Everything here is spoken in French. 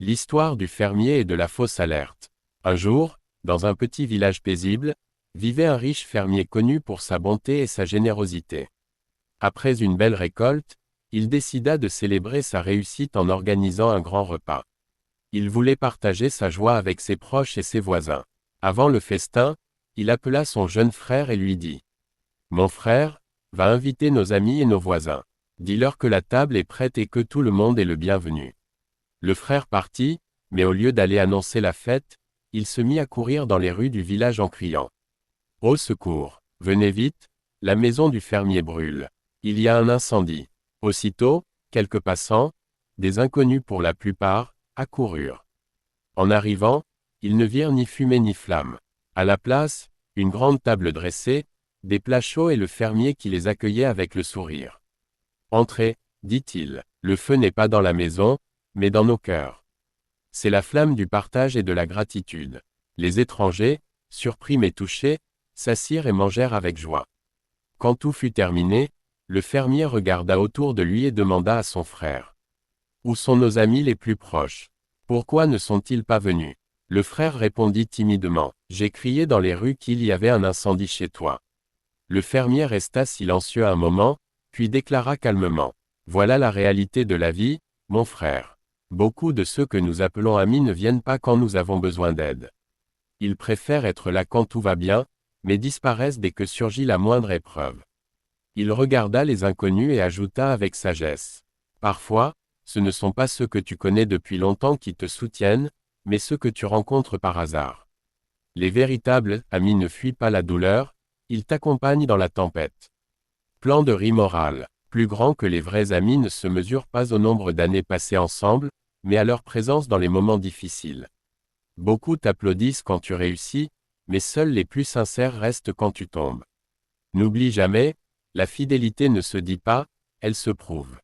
L'histoire du fermier et de la fausse alerte. Un jour, dans un petit village paisible, vivait un riche fermier connu pour sa bonté et sa générosité. Après une belle récolte, il décida de célébrer sa réussite en organisant un grand repas. Il voulait partager sa joie avec ses proches et ses voisins. Avant le festin, il appela son jeune frère et lui dit : « Mon frère, va inviter nos amis et nos voisins. Dis-leur que la table est prête et que tout le monde est le bienvenu. » Le frère partit, mais au lieu d'aller annoncer la fête, il se mit à courir dans les rues du village en criant : « Au secours, venez vite, la maison du fermier brûle. Il y a un incendie. » Aussitôt, quelques passants, des inconnus pour la plupart, accoururent. En arrivant, ils ne virent ni fumée ni flamme. À la place, une grande table dressée, des plats chauds et le fermier qui les accueillait avec le sourire. « Entrez, dit-il, le feu n'est pas dans la maison, mais dans nos cœurs. C'est la flamme du partage et de la gratitude. » Les étrangers, surpris mais touchés, s'assirent et mangèrent avec joie. Quand tout fut terminé, le fermier regarda autour de lui et demanda à son frère : « Où sont nos amis les plus proches ? Pourquoi ne sont-ils pas venus ? » Le frère répondit timidement : « J'ai crié dans les rues qu'il y avait un incendie chez toi. » Le fermier resta silencieux un moment, puis déclara calmement : « Voilà la réalité de la vie, mon frère. Beaucoup de ceux que nous appelons amis ne viennent pas quand nous avons besoin d'aide. Ils préfèrent être là quand tout va bien, mais disparaissent dès que surgit la moindre épreuve. » Il regarda les inconnus et ajouta avec sagesse : « Parfois, ce ne sont pas ceux que tu connais depuis longtemps qui te soutiennent, mais ceux que tu rencontres par hasard. Les véritables amis ne fuient pas la douleur, ils t'accompagnent dans la tempête. » Plan de riz moral. Plus grand que les vrais amis ne se mesure pas au nombre d'années passées ensemble, mais à leur présence dans les moments difficiles. Beaucoup t'applaudissent quand tu réussis, mais seuls les plus sincères restent quand tu tombes. N'oublie jamais, la fidélité ne se dit pas, elle se prouve.